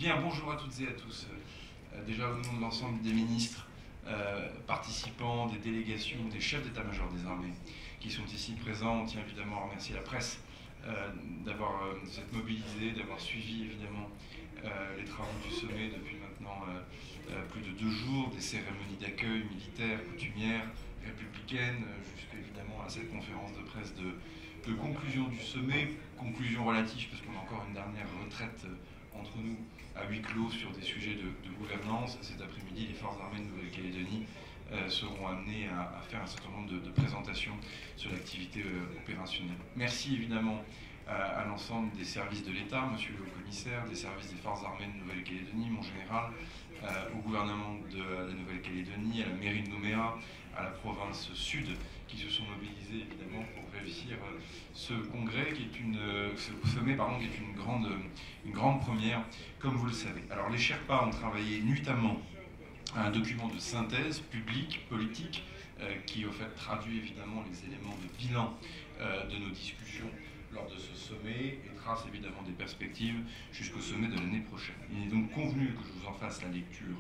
Bien, bonjour à toutes et à tous. Déjà au nom de l'ensemble des ministres, participants, des délégations, des chefs d'état-major des armées qui sont ici présents, on tient évidemment à remercier la presse d'avoir s'être mobilisée, d'avoir suivi évidemment les travaux du sommet depuis maintenant plus de 2 jours, des cérémonies d'accueil militaires, coutumières, républicaines, jusqu'à évidemment à cette conférence de presse de conclusion du sommet, conclusion relative parce qu'on a encore une dernière retraite entre nous à huis clos sur des sujets de gouvernance. Cet après-midi, les forces armées de Nouvelle-Calédonie seront amenées à faire un certain nombre de présentations sur l'activité opérationnelle. Merci évidemment à l'ensemble des services de l'État, monsieur le commissaire, des services des forces armées de Nouvelle-Calédonie, mon général, au gouvernement de la Nouvelle-Calédonie, à la mairie de Nouméa, à la province sud, qui se sont mobilisés évidemment pour réussir ce congrès, ce sommet pardon, qui est une grande première, comme vous le savez. Alors les Sherpas ont travaillé nuitamment à un document de synthèse publique, politique, qui au fait traduit évidemment les éléments de bilan de nos discussions lors de ce sommet et trace évidemment des perspectives jusqu'au sommet de l'année prochaine. Il est donc convenu que je vous en fasse la lecture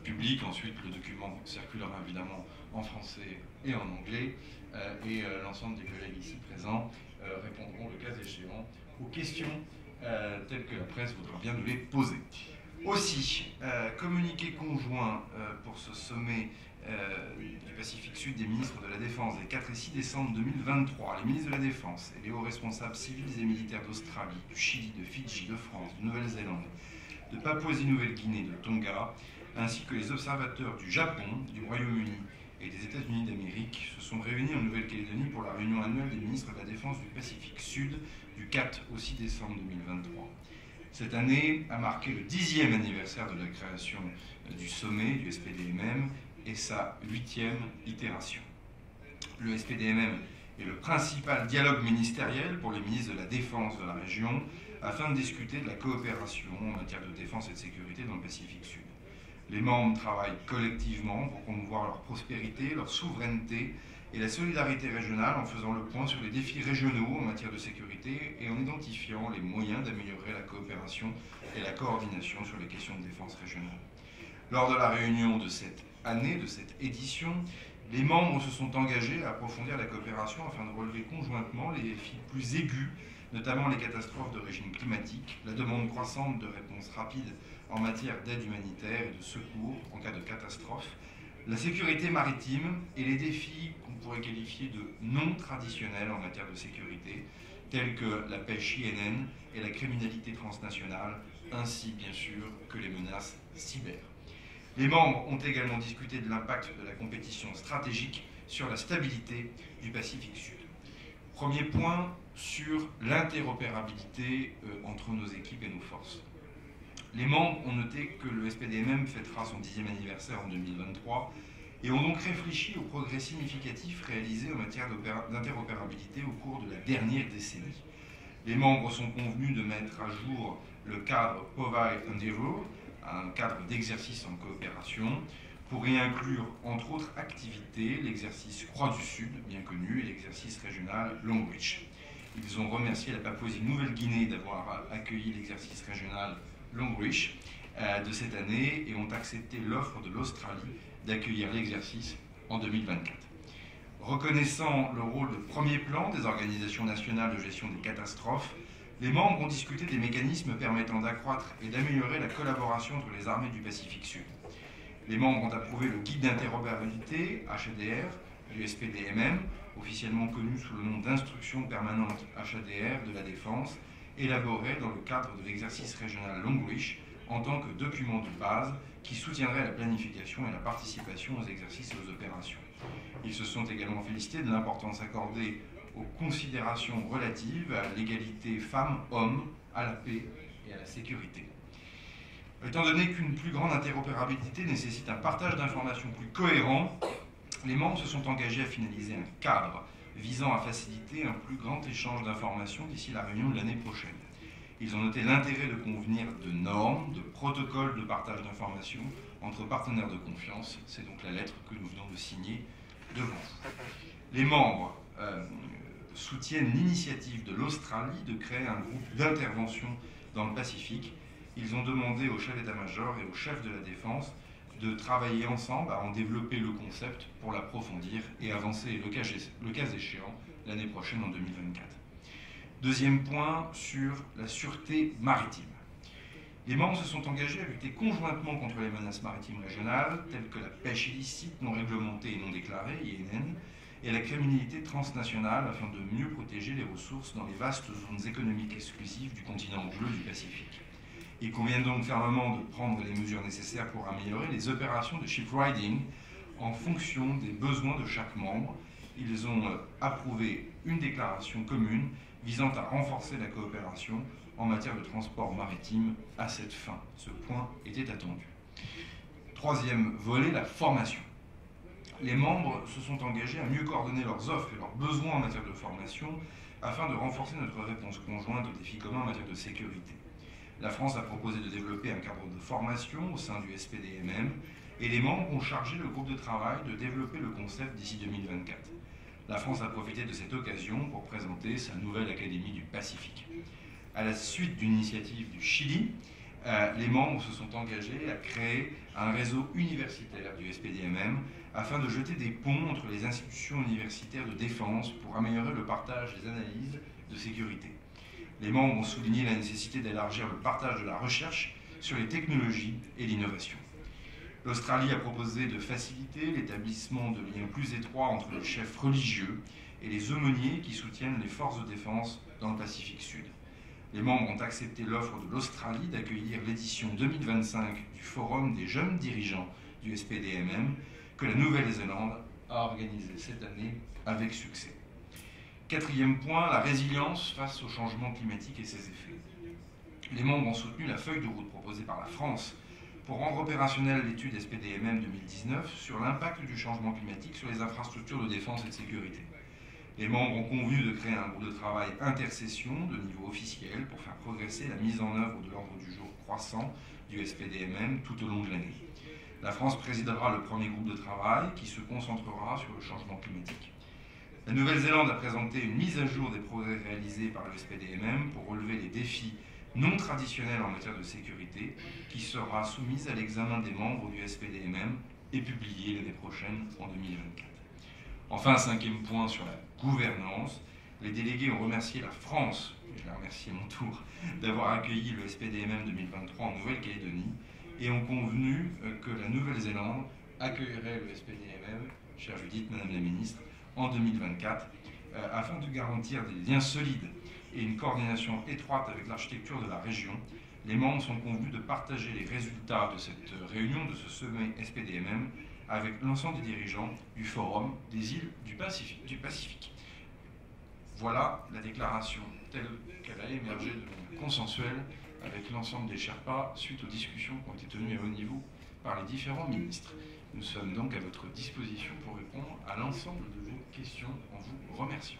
publique. Ensuite, le document circulera évidemment en français et en anglais. Et l'ensemble des collègues ici présents répondront, le cas échéant, aux questions telles que la presse voudra bien nous les poser. Aussi, communiqué conjoint pour ce sommet du Pacifique Sud des ministres de la Défense des 4 et 6 décembre 2023, les ministres de la Défense et les hauts responsables civils et militaires d'Australie, du Chili, de Fidji, de France, de Nouvelle-Zélande, de Papouasie-Nouvelle-Guinée, de Tonga, ainsi que les observateurs du Japon, du Royaume-Uni et des États-Unis d'Amérique se sont réunis en Nouvelle-Calédonie pour la réunion annuelle des ministres de la Défense du Pacifique Sud du 4 au 6 décembre 2023. Cette année a marqué le 10e anniversaire de la création du sommet du SPDMM et sa 8e itération. Le SPDMM est le principal dialogue ministériel pour les ministres de la Défense de la région afin de discuter de la coopération en matière de défense et de sécurité dans le Pacifique Sud. Les membres travaillent collectivement pour promouvoir leur prospérité, leur souveraineté et la solidarité régionale en faisant le point sur les défis régionaux en matière de sécurité et en identifiant les moyens d'améliorer la coopération et la coordination sur les questions de défense régionale. Lors de la réunion de cette année, de cette édition, les membres se sont engagés à approfondir la coopération afin de relever conjointement les défis plus aigus, notamment les catastrophes d'origine climatique, la demande croissante de réponses rapides en matière d'aide humanitaire et de secours en cas de catastrophe, la sécurité maritime et les défis qu'on pourrait qualifier de non traditionnels en matière de sécurité, tels que la pêche INN et la criminalité transnationale, ainsi bien sûr que les menaces cyber. Les membres ont également discuté de l'impact de la compétition stratégique sur la stabilité du Pacifique Sud. Premier point sur l'interopérabilité entre nos équipes et nos forces. Les membres ont noté que le SPDMM fêtera son 10e anniversaire en 2023 et ont donc réfléchi aux progrès significatifs réalisés en matière d'interopérabilité au cours de la dernière décennie. Les membres sont convenus de mettre à jour le cadre POVAI Endeavour, un cadre d'exercice en coopération, pour y inclure, entre autres activités, l'exercice Croix du Sud, bien connu, et l'exercice régional Longreach. Ils ont remercié la Papouasie-Nouvelle-Guinée d'avoir accueilli l'exercice régional Longreach de cette année et ont accepté l'offre de l'Australie d'accueillir l'exercice en 2024. Reconnaissant le rôle de premier plan des organisations nationales de gestion des catastrophes, les membres ont discuté des mécanismes permettant d'accroître et d'améliorer la collaboration entre les armées du Pacifique Sud. Les membres ont approuvé le guide d'interopérabilité, HADR, du SPDMM, officiellement connu sous le nom d'instruction permanente HADR de la Défense, élaboré dans le cadre de l'exercice régional Longreach en tant que document de base qui soutiendrait la planification et la participation aux exercices et aux opérations. Ils se sont également félicités de l'importance accordée aux considérations relatives à l'égalité femmes-hommes, à la paix et à la sécurité. Étant donné qu'une plus grande interopérabilité nécessite un partage d'informations plus cohérent, les membres se sont engagés à finaliser un cadre visant à faciliter un plus grand échange d'informations d'ici la réunion de l'année prochaine. Ils ont noté l'intérêt de convenir de normes, de protocoles de partage d'informations entre partenaires de confiance. C'est donc la lettre que nous venons de signer devant vous. Les membres soutiennent l'initiative de l'Australie de créer un groupe d'intervention dans le Pacifique ils ont demandé au chef d'état-major et au chef de la défense de travailler ensemble à en développer le concept pour l'approfondir et avancer le cas échéant l'année prochaine en 2024. Deuxième point sur la sûreté maritime. Les membres se sont engagés à lutter conjointement contre les menaces maritimes régionales, telles que la pêche illicite, non réglementée et non déclarée, INN, et la criminalité transnationale, afin de mieux protéger les ressources dans les vastes zones économiques exclusives du continent bleu du Pacifique. Il convient donc fermement de prendre les mesures nécessaires pour améliorer les opérations de shipriding en fonction des besoins de chaque membre. Ils ont approuvé une déclaration commune visant à renforcer la coopération en matière de transport maritime à cette fin. Ce point était attendu. Troisième volet, la formation. Les membres se sont engagés à mieux coordonner leurs offres et leurs besoins en matière de formation afin de renforcer notre réponse conjointe aux défis communs en matière de sécurité. La France a proposé de développer un cadre de formation au sein du SPDMM et les membres ont chargé le groupe de travail de développer le concept d'ici 2024. La France a profité de cette occasion pour présenter sa nouvelle Académie du Pacifique. À la suite d'une initiative du Chili, les membres se sont engagés à créer un réseau universitaire du SPDMM afin de jeter des ponts entre les institutions universitaires de défense pour améliorer le partage des analyses de sécurité. Les membres ont souligné la nécessité d'élargir le partage de la recherche sur les technologies et l'innovation. L'Australie a proposé de faciliter l'établissement de liens plus étroits entre les chefs religieux et les aumôniers qui soutiennent les forces de défense dans le Pacifique Sud. Les membres ont accepté l'offre de l'Australie d'accueillir l'édition 2025 du Forum des jeunes dirigeants du SPDMM que la Nouvelle-Zélande a organisé cette année avec succès. Quatrième point, la résilience face au changement climatique et ses effets. Les membres ont soutenu la feuille de route proposée par la France pour rendre opérationnelle l'étude SPDMM 2019 sur l'impact du changement climatique sur les infrastructures de défense et de sécurité. Les membres ont convenu de créer un groupe de travail intersession de niveau officiel pour faire progresser la mise en œuvre de l'ordre du jour croissant du SPDMM tout au long de l'année. La France présidera le premier groupe de travail qui se concentrera sur le changement climatique. La Nouvelle-Zélande a présenté une mise à jour des progrès réalisés par le SPDMM pour relever les défis non traditionnelle en matière de sécurité, qui sera soumise à l'examen des membres du SPDMM et publiée l'année prochaine en 2024. Enfin, cinquième point sur la gouvernance, les délégués ont remercié la France, et je la remercie à mon tour, d'avoir accueilli le SPDMM 2023 en Nouvelle-Calédonie et ont convenu que la Nouvelle-Zélande accueillerait le SPDMM, chère Judith, Madame la Ministre, en 2024, afin de garantir des liens solides et une coordination étroite avec l'architecture de la région. Les membres sont convenus de partager les résultats de cette réunion, de ce sommet SPDMM, avec l'ensemble des dirigeants du Forum des îles du Pacifique. Voilà la déclaration telle qu'elle a émergé de manière consensuelle avec l'ensemble des Sherpas suite aux discussions qui ont été tenues à haut niveau par les différents ministres. Nous sommes donc à votre disposition pour répondre à l'ensemble de vos questions en vous remerciant.